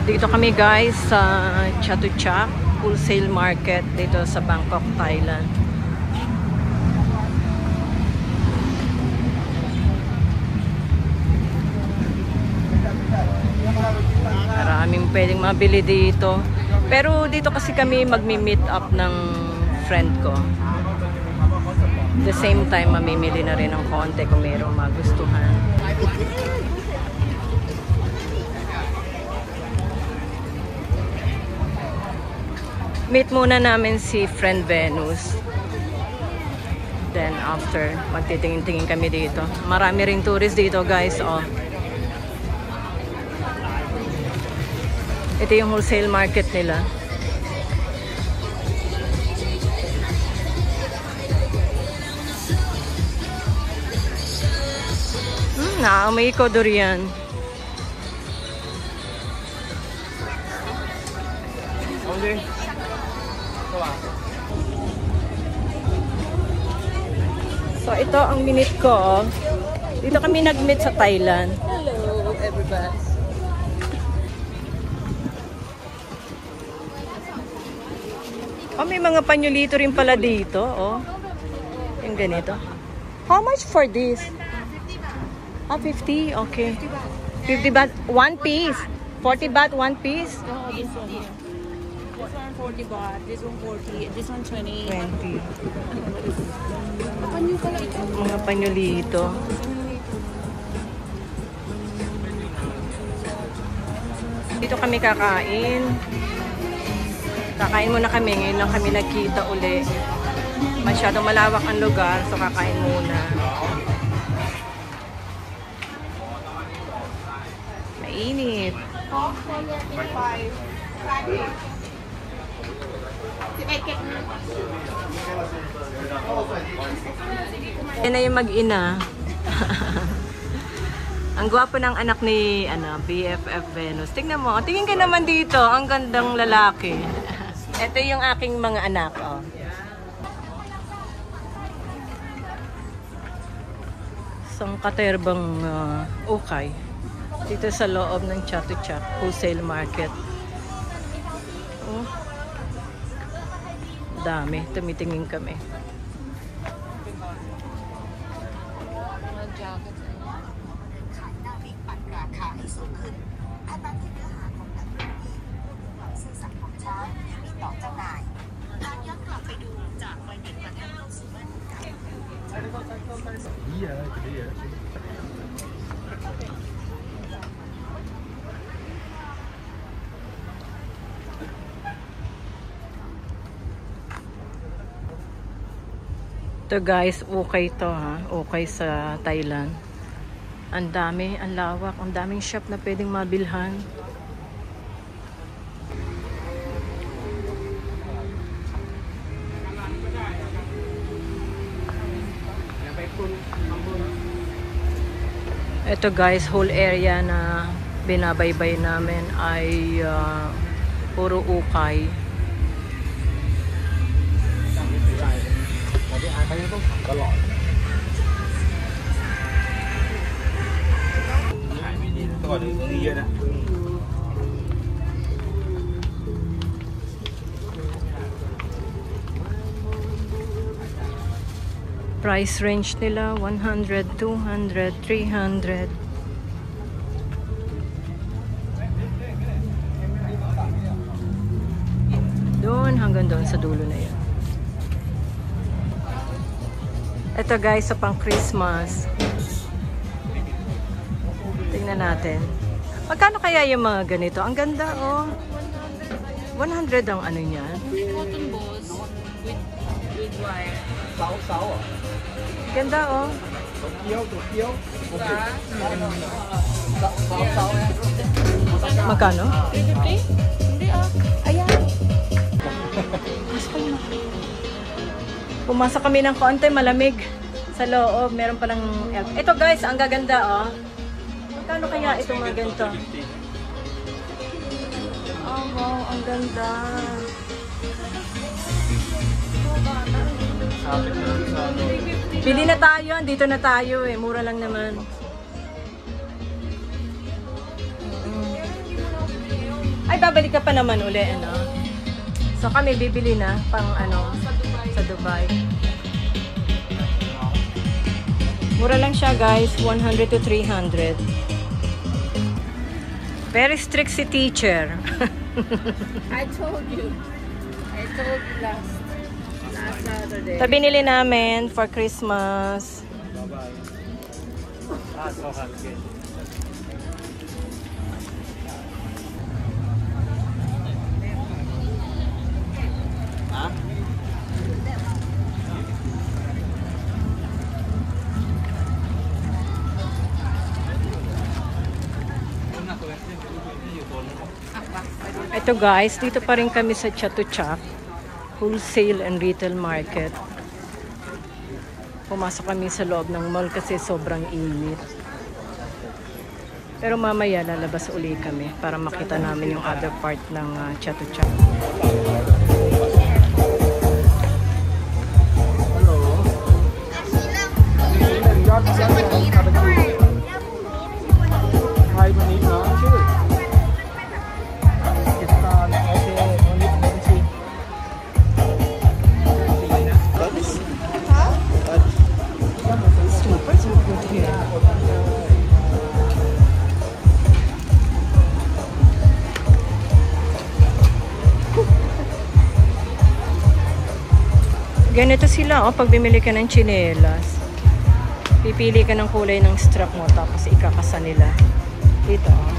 Dito kami guys sa Chatuchak Wholesale Market dito sa Bangkok, Thailand. Maraming pwedeng mabili dito. Pero dito kasi kami magmi-meet up ng friend ko. The same time, mamimili na rin ng konti kung mayroong magustuhan. Meet muna namin si friend Venus. Then after, magtitingin-tingin kami dito. Marami ring tourist dito guys. Oh. Ito yung wholesale market nila. Naamoy ko durian. So ito ang minute ko. Dito kami nag-meet sa Thailand. Hello everybody. Oh, may mga panyolito rin pala dito, oh. Yung ganito. How much for this? Ah, 50? Okay. 50 baht, one piece. 40 baht, one piece? Oh, this one here. This one 40 baht, this one 40, this one 20. 20. Panyo pala ito. Mga panyolito. Dito kami kakain. Kakain muna kami. Ngayon lang kami nagkita uli. Masyadong malawak ang lugar, so kakain muna. Mainit. Yan na yung mag-ina. Ang gwapo ng anak ni BFF Venus. Tingnan mo. Tingin ka naman dito. Ang gandang lalaki. Ito yung aking mga anak. Oh. Isang katerbang ukay. Dito sa loob ng Chatuchak Wholesale Market. Oh. Dami. Tumitingin kami. Ito guys, ukay to ha. Ukay sa Thailand. Ang dami, ang lawak, ang daming shop na pwedeng mabilhan. Ito guys, whole area na binabaybay namin ay puro ukay. Price range nila 100, 200, 300. Doon hanggang doon sa dulo na yan. Ito guys, sa pang Christmas. Tingnan natin. Magkano kaya yung mga ganito? Ang ganda oh. 100 ang ano niya. Cotton balls with wire. Ganda oh. Magkano? 350? Hindi ah. Ayan. Pumasok kami ng konti, malamig sa loob. Meron palang elf. Ito guys, ang gaganda oh. Magkano kaya ito mga ganito? Oh wow, ang ganda. Pili na tayo, dito na tayo eh. Mura lang naman. Ay, babalik ka pa naman uli, ano? So, kami bibili na pang, ano, sa Dubai. Mura lang siya, guys. 100 to 300. Very strict si teacher. I told you. I told you last Saturday. Ito binili namin for Christmas. Ito guys, dito pa rin kami sa Chatuchak Wholesale and Retail Market. Pumasok kami sa loob ng mall kasi sobrang init. Pero mamaya lalabas uli kami para makita namin yung other part ng Chatuchak. Ganito sila, oh, pag bimili ka ng tsinelas. Pipili ka ng kulay ng strap mo, tapos ikakasa nila. Dito, oh.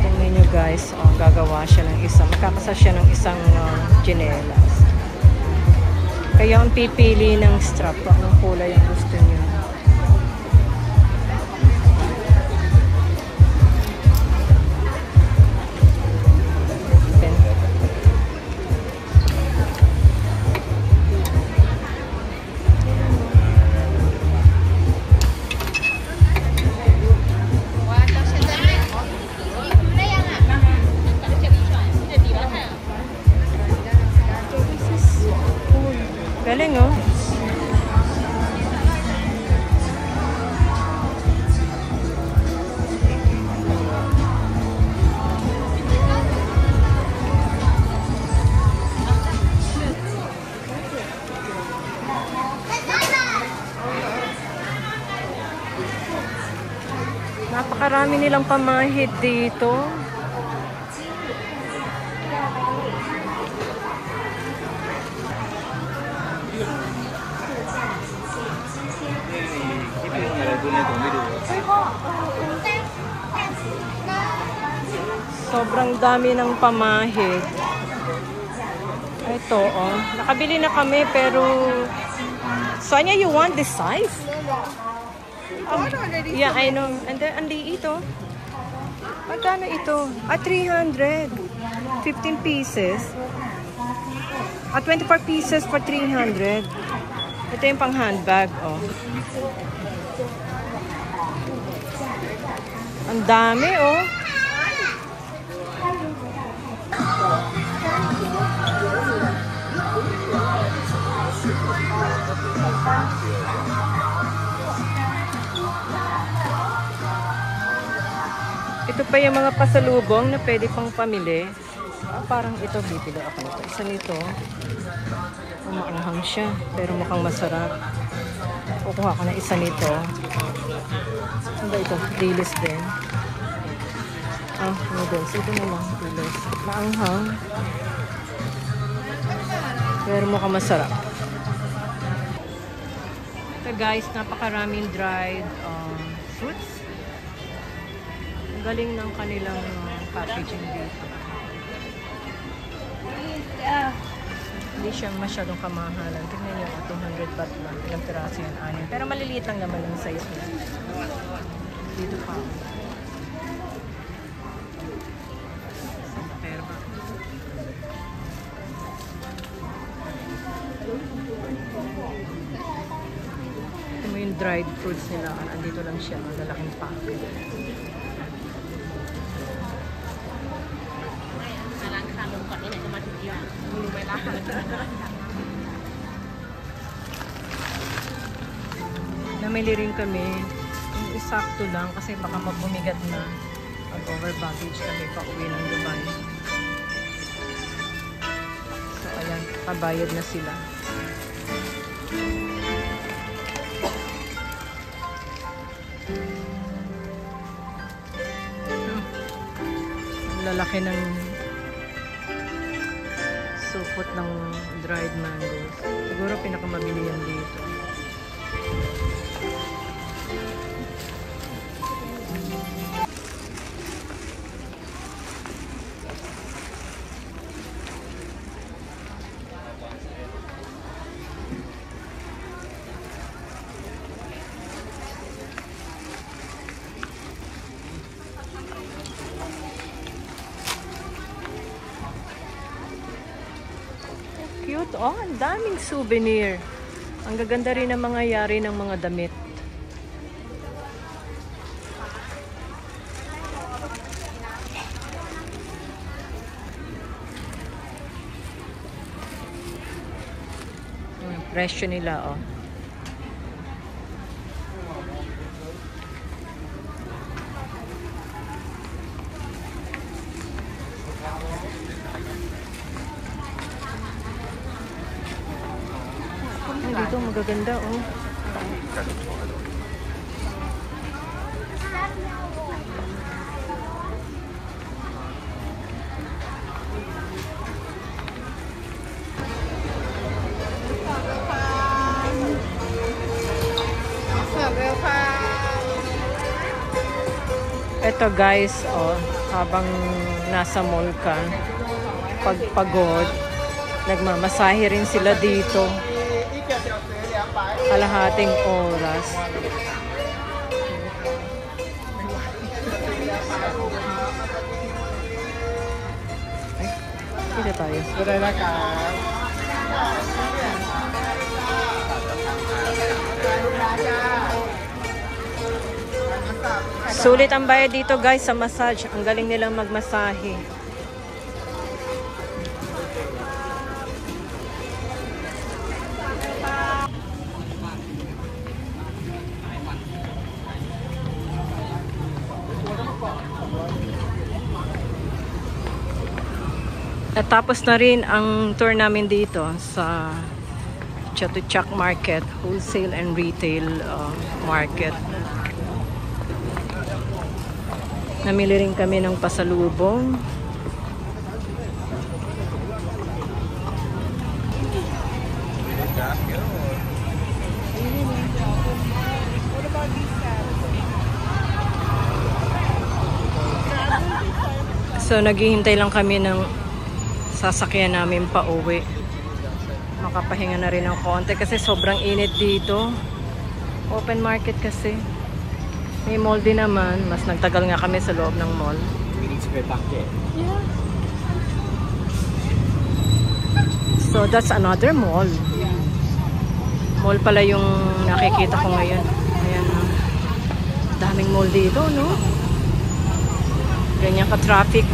Tingnan nyo guys, oh, gagawa siya ng isang, makakasa siya ng isang tsinelas. Kaya ang pipili ng strap, anong kulay ang gusto nyo. Galing, oh. Napakarami nilang pamahid dito. Sobrang dami ng pamahid. Ito, oh. Nakabili na kami, pero... Sonia, you want this size? Yeah, I know. And then, ang liit, oh. Magkano ito? 300. 15 pieces. 24 pieces for 300. Ito yung pang handbag, oh. Ang dami, oh. Ito pa yung mga pasalubong na pwede pang pamili. Parang ito, bibili ako nito. Isa nito. Umaanghang siya, pero mukhang masarap. Kukuha ko na isa nito. Ano ba ito? Dilis din. Noodles. Ito na lang. Dilis. Maanghang. Pero mukhang masarap. Ito guys, napakaraming dried fruits. Ang galing ng kanilang packaging dito. Hindi siya masyadong kamahalan. Tingnan nyo, 200 baht lang. Ilang piraso yan, 6. Pero maliliit lang naman ang size niya. Dito pa. Ito mo yung dried fruits nila. Andito lang siya. Lalaking packet. Namili rin kami Isakto lang kasi baka magbumigat na. Mag-over baggage kami pa uwi ng Dubai. So, ayan. Kabayad na sila. Ang lalaki ng supot ng dried mangoes. Siguro pinakamabili yan dito. Cute. Oh, ang daming souvenir. Ang gaganda rin ng mga yari ng mga damit. Presyo nila, oh. Dito magaganda, oh. Ito guys, oh, habang nasa mall ka, pagpagod, nagmamasahe rin sila dito. Kalahating oras. Ay, dito tayo. Sulit ang bayad dito guys sa massage. Ang galing nilang magmasahe. Natapos na rin ang tour namin dito sa Chatuchak Market, wholesale and retail market. Namili rin kami ng pasalubong. So naghihintay lang kami ng sasakyan namin pa uwi. Makapahinga na rin ng konti kasi sobrang init dito. Open market kasi. May mall din naman. Mas nagtagal nga kami sa loob ng mall. We need to go back in. Yeah. So that's another mall. Mall pala yung nakikita ko ngayon. Ayan. Daming mall dito, no? Ganyan ka-traffic.